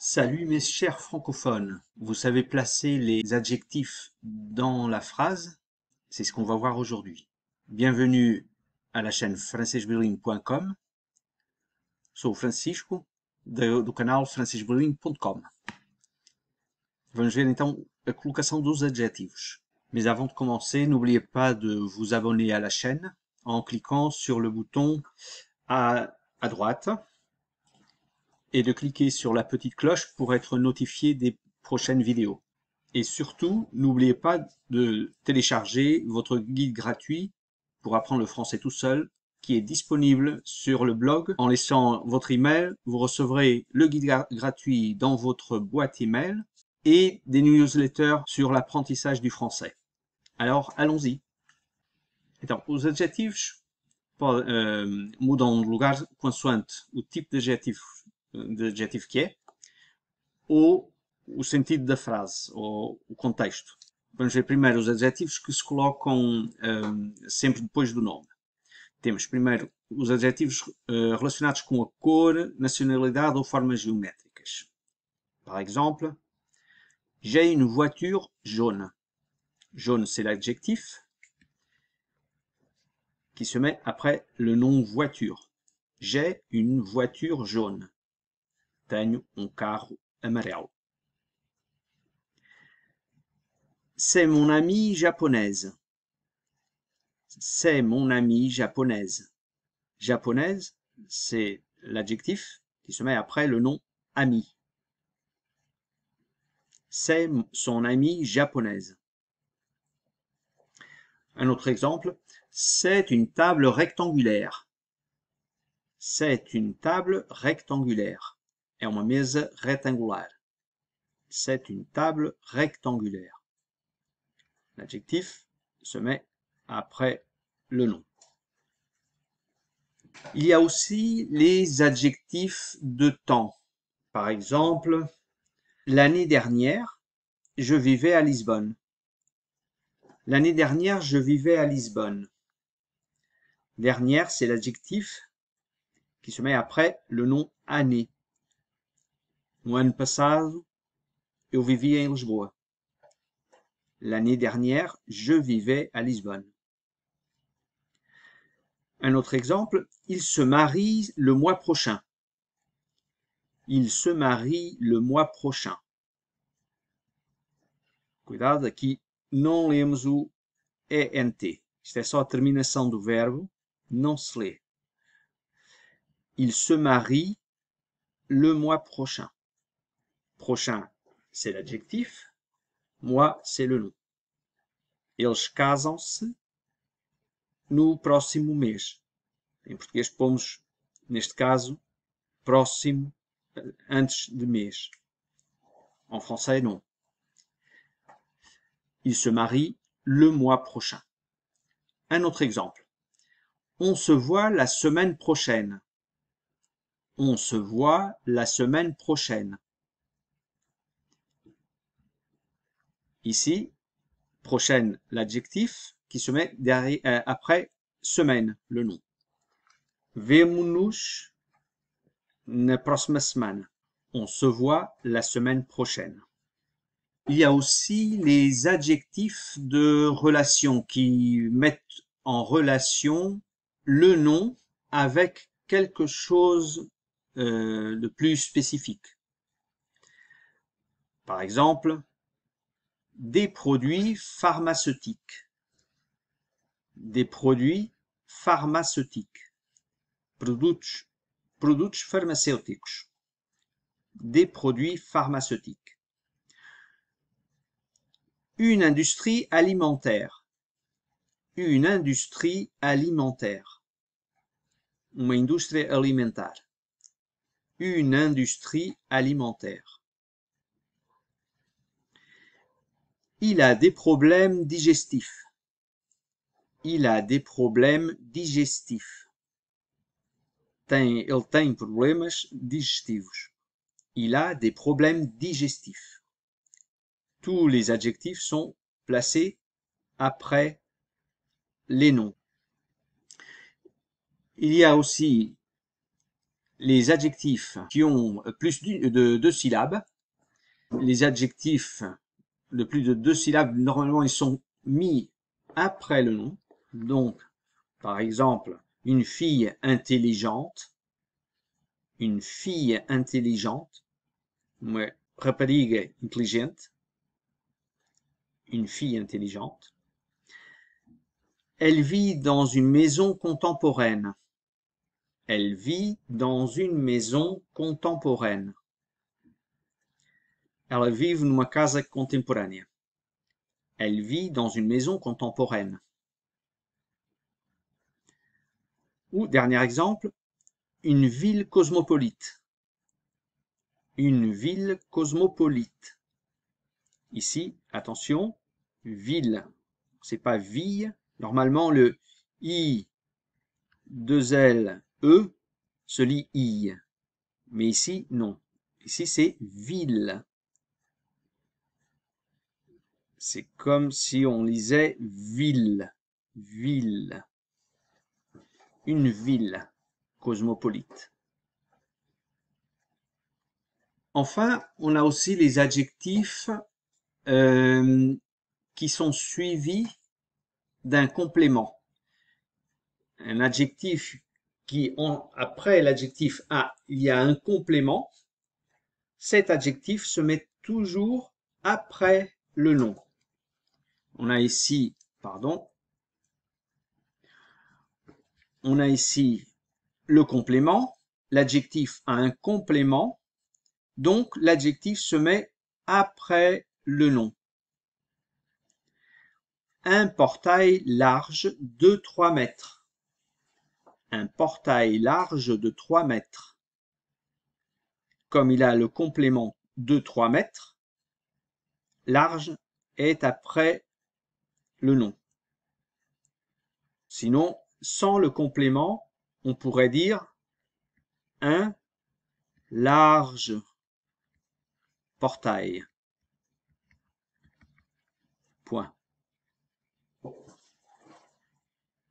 Salut mes chers francophones, vous savez placer les adjectifs dans la phrase? C'est ce qu'on va voir aujourd'hui. Bienvenue à la chaîne francesbilingue.com. Sou o Francisco, do canal francesbilingue.com. Vamos ver então a colocação dos adjetivos. Mais avant de commencer, n'oubliez pas de vous abonner à la chaîne en cliquant sur le bouton à droite et de cliquer sur la petite cloche pour être notifié des prochaines vidéos. Et surtout, n'oubliez pas de télécharger votre guide gratuit pour apprendre le français tout seul, qui est disponible sur le blog. En laissant votre email, vous recevrez le guide gratuit dans votre boîte email et des newsletters sur l'apprentissage du français. Alors, allons-y. Então, os adjetivos mudam de lugar consoante o tipo de adjetivo que é, ou o sentido da frase, ou o contexto. Vamos ver primeiro os adjetivos que se colocam sempre depois do nome. Temos primeiro os adjetivos relacionados com a cor, nacionalidade ou formas geométricas. Par exemple, j'ai une voiture jaune. Jaune, c'est l'adjectif qui se met après le nom voiture. J'ai une voiture jaune. Tenho carro amarelo. C'est mon amie japonaise. C'est mon amie japonaise. Japonaise, c'est l'adjectif qui se met après le nom ami. C'est son amie japonaise. Un autre exemple, c'est une table rectangulaire. C'est une table rectangulaire. É uma mesa retangular. C'est une table rectangulaire. L'adjectif se met après le nom. Il y a aussi les adjectifs de temps. Par exemple, l'année dernière, je vivais à Lisbonne. L'année dernière, je vivais à Lisbonne. Dernière, c'est l'adjectif qui se met après le nom année. No ano passado, eu vivia em Lisboa. L'année dernière, je vivais à Lisbonne. Un autre exemple, il se marie le mois prochain. Il se marie le mois prochain. Cuidado, aqui não lemos o ENT. Isto é só a terminação do verbo, não se lê. Il se marie le mois prochain. Prochain, c'est l'adjectif. Mois, c'est le nom. Eles casam-se no próximo mês. Em português pomos, neste caso, próximo, antes de mês. En français, non. Il se marie le mois prochain. Un autre exemple. On se voit la semaine prochaine. On se voit la semaine prochaine. Ici, prochaine, l'adjectif qui se met derrière, après semaine, le nom. Vemo-nos na próxima semana. On se voit la semaine prochaine. Il y a aussi les adjectifs de relation qui mettent en relation le nom avec quelque chose de plus spécifique. Par exemple, des produits pharmaceutiques. Des produits pharmaceutiques. Produtos farmacêuticos. Des produits pharmaceutiques. Une industrie alimentaire. Une industrie alimentaire. Uma indústria alimentar. Une industrie alimentaire. Il a des problèmes digestifs. Il a des problèmes digestifs. Ele tem problemas digestivos. Il a des problèmes digestifs. Tous les adjectifs sont placés après les noms. Il y a aussi les adjectifs qui ont plus de 2 syllabes. Les adjectifs de plus de 2 syllabes, normalement, ils sont mis après le nom. Donc, par exemple, une fille intelligente. Une fille intelligente. Uma rapariga inteligente. Une fille intelligente. Elle vit dans une maison contemporaine. Elle vit dans une maison contemporaine. Ela vive numa casa contemporânea. Elle vit dans une maison contemporaine. Ou, dernier exemple, une ville cosmopolite. Une ville cosmopolite. Ici, attention, ville, c'est pas ville. Normalement, le I, 2L, E se lit I. Mais ici, non. Ici, c'est ville. C'est comme si on lisait ville. Ville. Une ville cosmopolite. Enfin, on a aussi les adjectifs qui sont suivis d'un complément. Un adjectif qui, après l'adjectif a, il y a un complément. Cet adjectif se met toujours après le nom. On a ici, on a ici le complément. L'adjectif a un complément. Donc, l'adjectif se met après le nom. Un portail large de 3 mètres. Un portail large de 3 mètres. Comme il a le complément de 3 mètres, large est après le nom. Sinon, sans le complément, on pourrait dire un large portail. Point.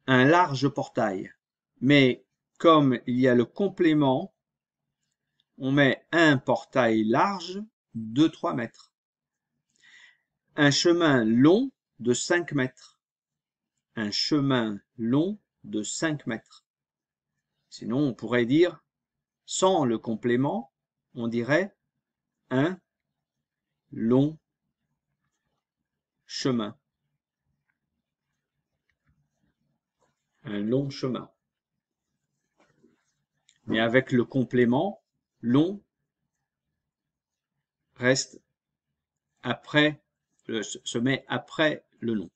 Un large portail. Mais comme il y a le complément, on met un portail large de 3 mètres. Un chemin long de 5 mètres. Un chemin long de 5 mètres. Sinon, on pourrait dire, sans le complément, on dirait un long chemin. Un long chemin. Mais avec le complément, long reste après, se met après le nom.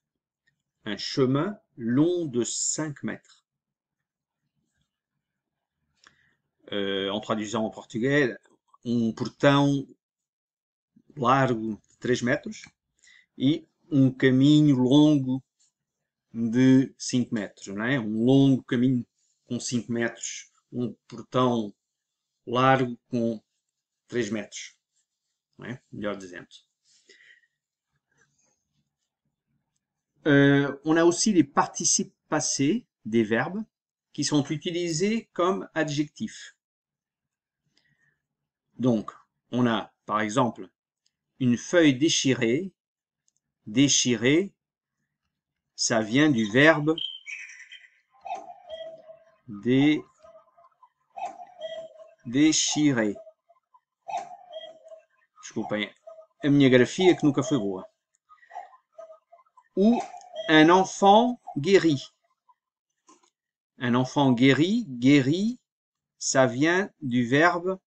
Un chemin long de 5 mètres. En traduisant en portugais, portão largo de 3 metros e caminho longo de 5 metros, não é? Longo caminho com 5 metros, portão largo com 3 metros, não é? Melhor dizendo. On a aussi les participes passés des verbes qui sont utilisés comme adjectifs. Donc, on a, par exemple, une feuille déchirée. Déchirer, ça vient du verbe déchirer. Desculpem, a minha grafia que nunca foi boa. Ou un enfant guéri. Un enfant guéri, guéri, ça vient du verbe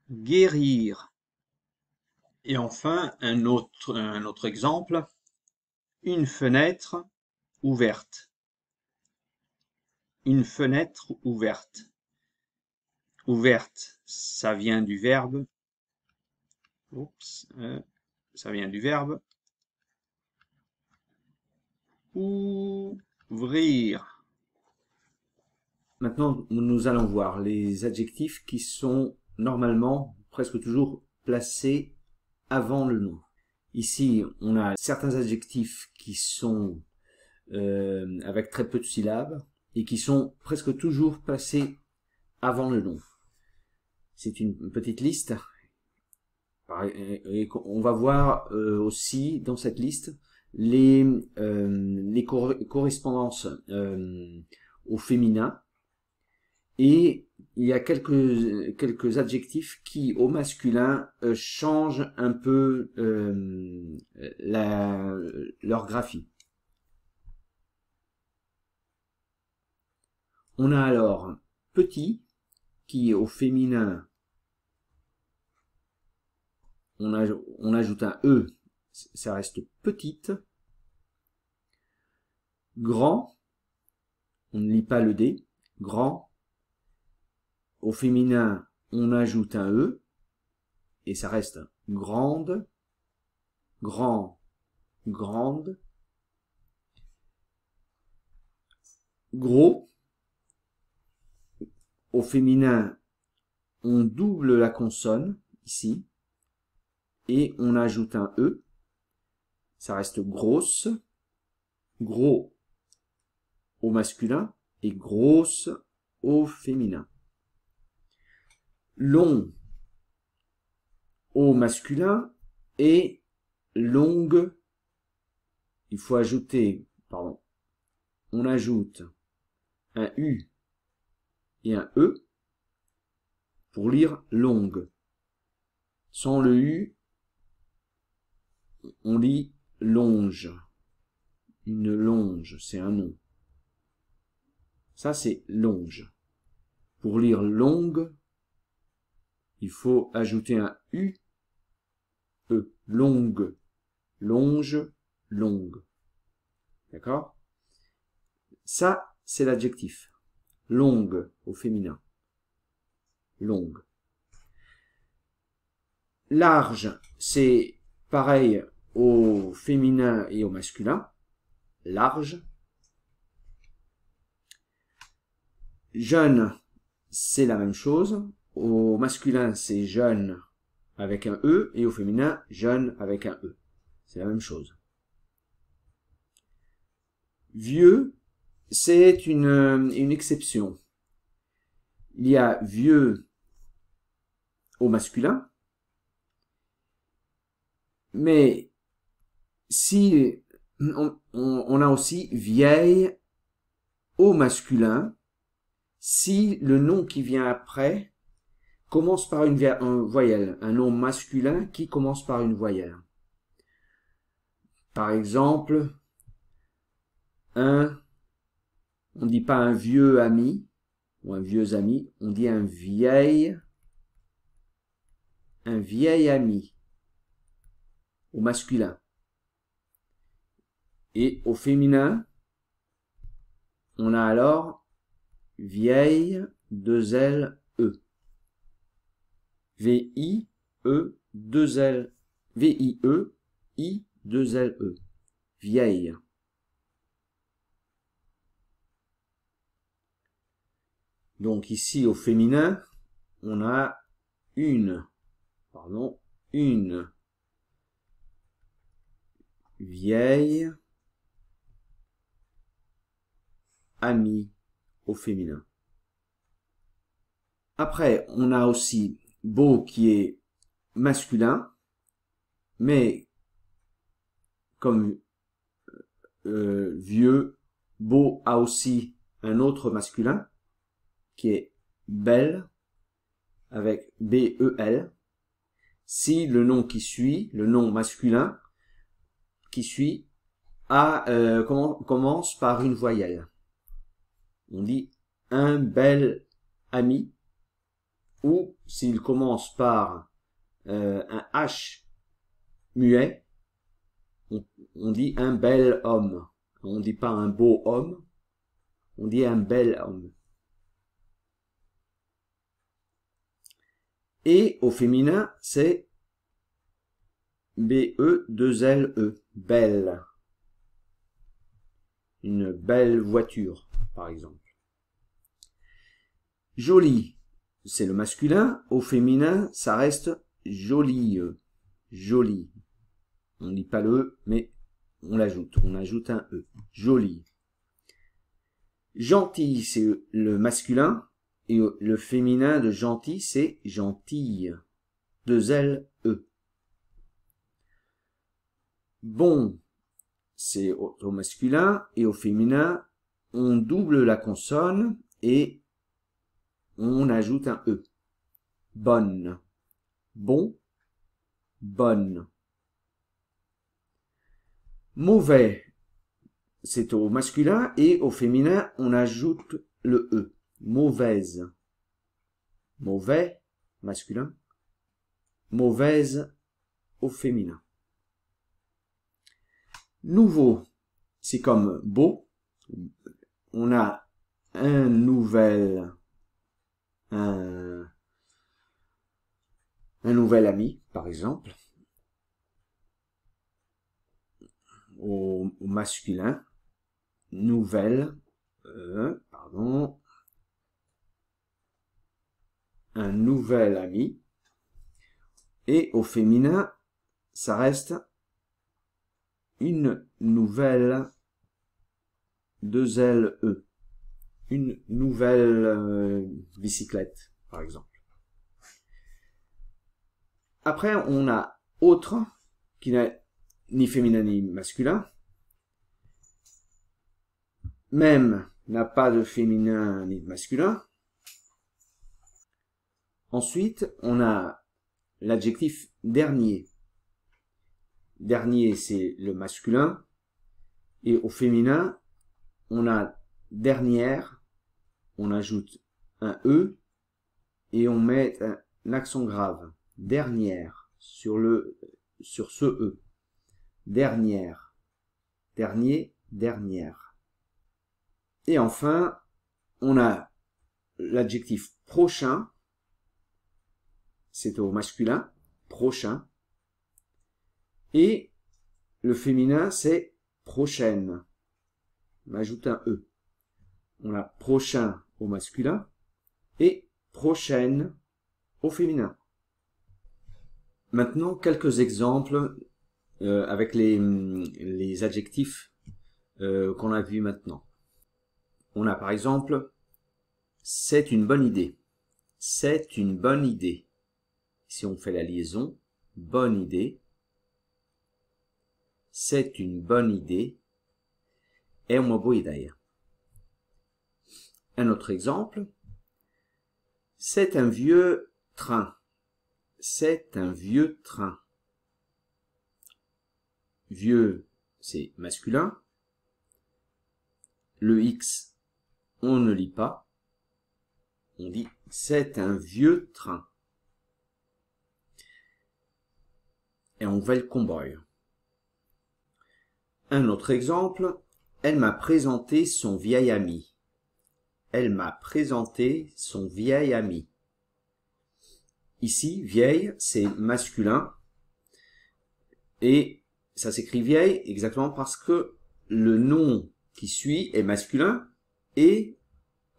guérir. Et enfin, un autre exemple, une fenêtre ouverte. Une fenêtre ouverte. Ouverte, ça vient du verbe. Ça vient du verbe ouvrir. Maintenant, nous allons voir les adjectifs qui sont normalement presque toujours placés avant le nom. Ici, on a certains adjectifs qui sont avec très peu de syllabes et qui sont presque toujours placés avant le nom. C'est une petite liste. Et on va voir aussi dans cette liste les correspondances au féminin, et il y a quelques adjectifs qui au masculin changent un peu leur graphie. On a alors petit qui au féminin on ajoute un E, ça reste petite. Grand, on ne lit pas le D, grand. Au féminin, on ajoute un E, et ça reste grande, grand, grande. Gros, au féminin, on double la consonne, ici, et on ajoute un E, ça reste grosse, gros au masculin et grosse au féminin. Long au masculin et longue, il faut ajouter, pardon, on ajoute un U et un E pour lire longue. Sans le U, on lit longe. Une longe, c'est un nom. Ça, c'est longe. Pour lire longue, il faut ajouter un U, E. Longue, longe, longue. D'accord? Ça, c'est l'adjectif. Longue au féminin. Longue. Large, c'est pareil au féminin et au masculin. Large. Jeune, c'est la même chose. Au masculin, c'est jeune avec un E, et au féminin, jeune avec un E. C'est la même chose. Vieux, c'est une exception. Il y a vieux au masculin, mais si on a aussi vieille au masculin, si le nom qui vient après commence par une voyelle, un nom masculin qui commence par une voyelle. Par exemple, on ne dit pas un vieux ami ou un vieux ami, on dit un vieil ami au masculin. Et au féminin, on a alors vieille, deux L, E. V-I-E, deux L, V-I-E, I, deux L, E. Vieille. Donc ici, au féminin, on a une vieille amie au féminin. Après, on a aussi beau qui est masculin, mais comme vieux, beau a aussi un autre masculin qui est belle avec B-E-L. Si le nom qui suit, le nom masculin qui suit, commence par une voyelle. On dit un bel ami, ou s'il commence par un H muet, on dit un bel homme. On ne dit pas un beau homme, on dit un bel homme. Et au féminin, c'est B-E-2-L-E, belle. Une belle voiture, par exemple. Jolie, c'est le masculin. Au féminin, ça reste jolie. Jolie. On ne dit pas le E, mais on l'ajoute. On ajoute un E. Joli. Gentil, c'est le masculin. Et le féminin de gentil, c'est gentille. 2 L, E. Bon, c'est au masculin. Et au féminin, on double la consonne et on ajoute un E. Bonne. Bon, bonne. Mauvais, c'est au masculin et au féminin, on ajoute le E. Mauvaise. Mauvais, masculin. Mauvaise au féminin. Nouveau, c'est comme beau. On a un nouvel ami, par exemple, au masculin, un nouvel ami, et au féminin, ça reste une nouvelle, 2 L, E, une nouvelle bicyclette, par exemple. Après, on a autre, qui n'est ni féminin ni masculin. Même n'a pas de féminin ni de masculin. Ensuite, on a l'adjectif dernier. Dernier, c'est le masculin. Et au féminin, on a dernière, on ajoute un E et on met un accent grave. Dernière sur ce E. Dernière. Dernier, dernière. Et enfin, on a l'adjectif prochain. C'est au masculin, prochain. Et le féminin, c'est prochaine. On ajoute un E. On a prochain au masculin et prochaine au féminin. Maintenant, quelques exemples avec les adjectifs qu'on a vus maintenant. On a par exemple, c'est une bonne idée. C'est une bonne idée. Si on fait la liaison, bonne idée. C'est une bonne idée. É uma boa ideia. Un autre exemple, c'est un vieux train. C'est un vieux train. Vieux, c'est masculin. Le X, on ne lit pas. On dit c'est un vieux train. É um velho comboio. Un autre exemple, elle m'a présenté son vieil ami. Elle m'a présenté son vieil ami. Ici, vieille, c'est masculin. Et ça s'écrit vieille exactement parce que le nom qui suit est masculin et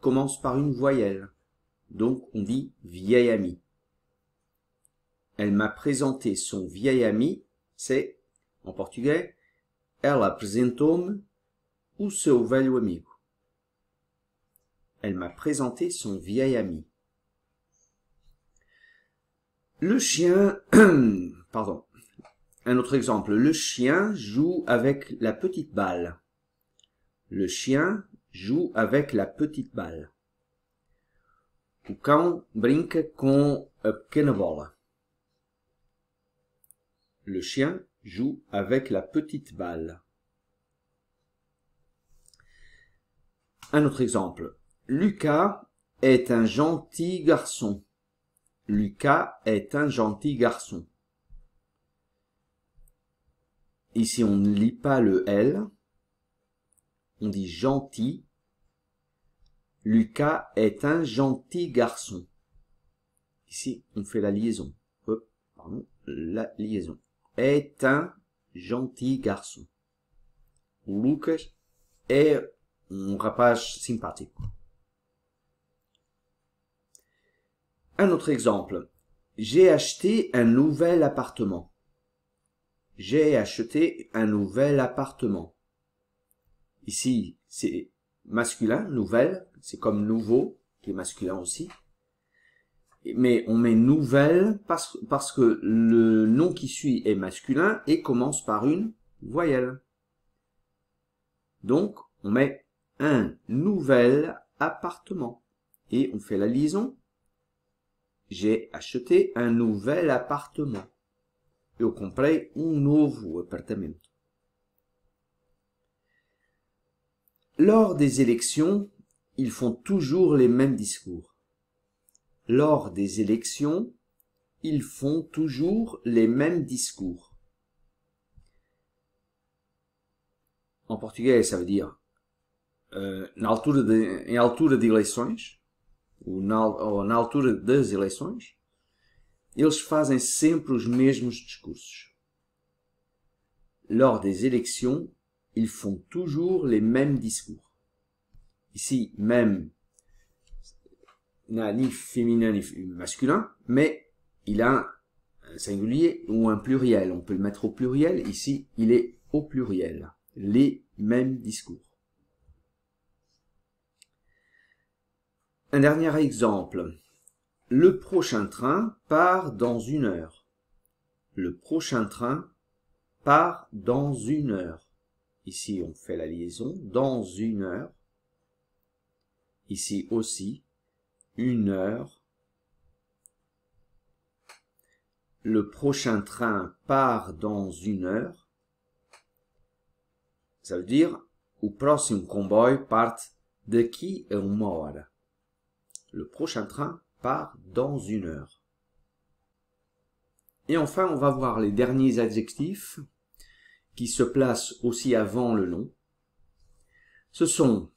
commence par une voyelle. Donc, on dit vieil ami. Elle m'a présenté son vieil ami, c'est, en portugais, ela apresentou-me o seu velho amigo. Elle m'a présenté son vieil ami. Le chien, pardon, un autre exemple. Le chien joue avec la petite balle. Le chien joue avec la petite balle. O cão brinca com a pequena bola. Le chien joue avec la petite balle. Un autre exemple. Lucas est un gentil garçon. Lucas est un gentil garçon. Ici, on ne lit pas le L. On dit gentil. Lucas est un gentil garçon. Ici, on fait la liaison. Pardon, la liaison. Est un gentil garçon. O Lucas é rapaz simpático. Un autre exemple. J'ai acheté un nouvel appartement. j'ai acheté un nouvel appartement. Ici, c'est masculin, nouvelle, c'est comme nouveau, qui est masculin aussi. Mais on met nouvelle parce que le nom qui suit est masculin et commence par une voyelle. Donc, on met un nouvel appartement. Et on fait la liaison. J'ai acheté un nouvel appartement. Eu comprei novo apartamento. Lors des élections, ils font toujours les mêmes discours. Lors des élections, ils font toujours les mêmes discours. En português, ça veut dire em altura de eleições, ou na altura das eleições, eles fazem sempre os mesmos discursos. Lors des élections, ils font toujours les mêmes discours. Ici, même, n'a ni féminin ni masculin, mais il a un singulier ou un pluriel. On peut le mettre au pluriel. Ici, il est au pluriel. Les mêmes discours. Un dernier exemple. Le prochain train part dans 1 heure. Le prochain train part dans 1 heure. Ici, on fait la liaison. Dans 1 heure. Ici aussi. 1 heure. Le prochain train part dans 1 heure. Ça veut dire, o próximo comboio parte daqui a 1 hora. Le prochain train part dans 1 heure. Et enfin, on va voir les derniers adjectifs qui se placent aussi avant le nom. Ce sont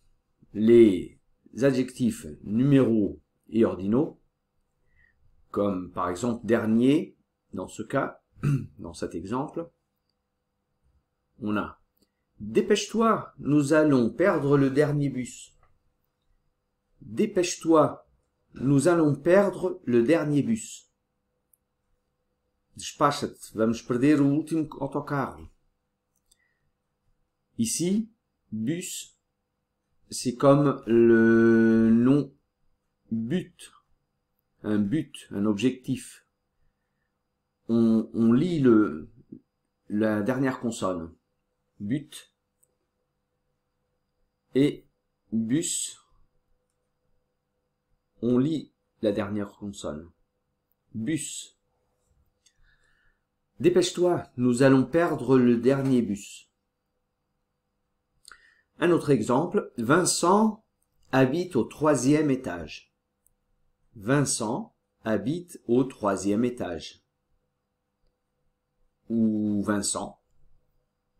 les adjectifs numéros et ordinaux, comme par exemple dernier, dans ce cas, dans cet exemple. On a « Dépêche-toi, nous allons perdre le dernier bus ». Dépêche-toi, nous allons perdre le dernier bus. Despacha-te, vamos perder o último autocarro. Ici, bus, c'est comme le nom but, un objectif. On lit la dernière consonne, but, et bus, on lit la dernière consonne. Bus. Dépêche-toi, nous allons perdre le dernier bus. Un autre exemple, Vincent habite au 3e étage. Vincent habite au 3e étage. Ou Vincent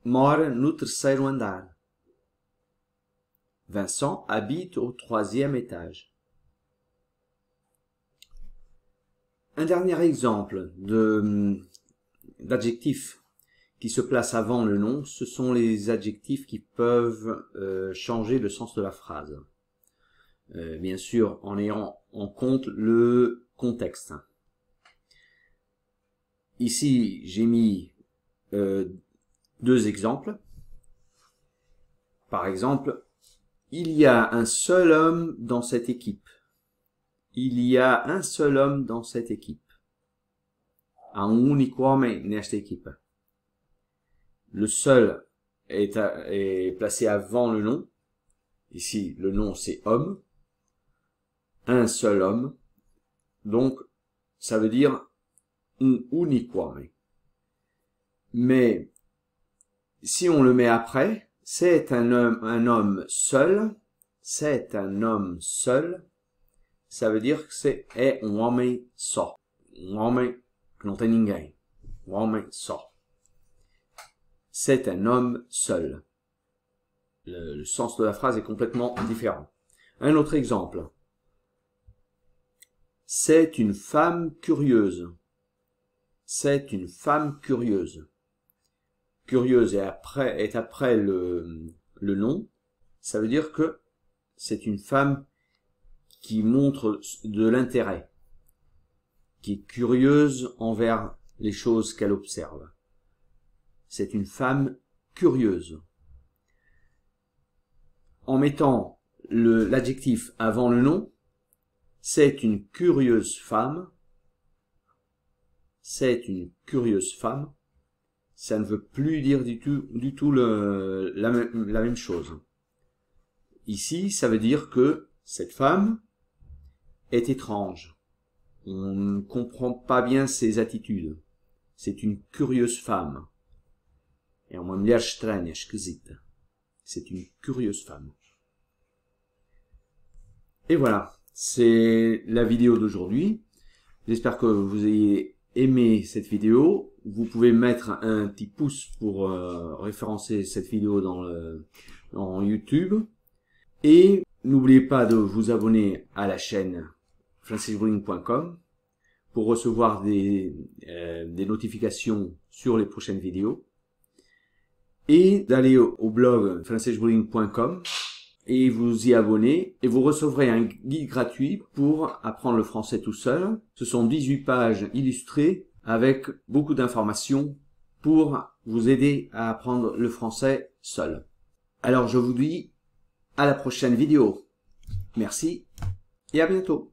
mora no 3º andar. Vincent habite au 3e étage. Un dernier exemple d'adjectifs qui se placent avant le nom, ce sont les adjectifs qui peuvent changer le sens de la phrase. Bien sûr, en ayant en compte le contexte. Ici, j'ai mis 2 exemples. Par exemple, il y a un seul homme dans cette équipe. Il y a un seul homme dans cette équipe. Há único homem nesta equipa. Le seul est placé avant le nom. Ici, le nom c'est homme. Un seul homme. Donc, ça veut dire único homem. Mais, si on le met après, c'est un homme seul. C'est un homme seul. Ça veut dire que c'est homem só. Homem que não tem ninguém. Homem só. C'est un homme seul. Le sens de la phrase est complètement différent. Un autre exemple. C'est une femme curieuse. C'est une femme curieuse. Curieuse est après le nom. Ça veut dire que c'est une femme qui montre de l'intérêt, qui est curieuse envers les choses qu'elle observe. c'est une femme curieuse. En mettant l'adjectif avant le nom, c'est une curieuse femme. C'est une curieuse femme. Ça ne veut plus dire du tout la même chose. Ici, ça veut dire que cette femme est étrange. On ne comprend pas bien ses attitudes. C'est une curieuse femme. É uma mulher estranha, esquisita. C'est une curieuse femme. Et voilà, c'est la vidéo d'aujourd'hui. J'espère que vous ayez aimé cette vidéo. Vous pouvez mettre un petit pouce pour référencer cette vidéo dans YouTube. Et n'oubliez pas de vous abonner à la chaîne francisbling.com pour recevoir des notifications sur les prochaines vidéos. Et d'aller au blog francisbling.com et vous y abonner et vous recevrez un guide gratuit pour apprendre le français tout seul. Ce sont 18 pages illustrées avec beaucoup d'informations pour vous aider à apprendre le français seul. Alors je vous dis à la prochaine vidéo. Merci et à bientôt.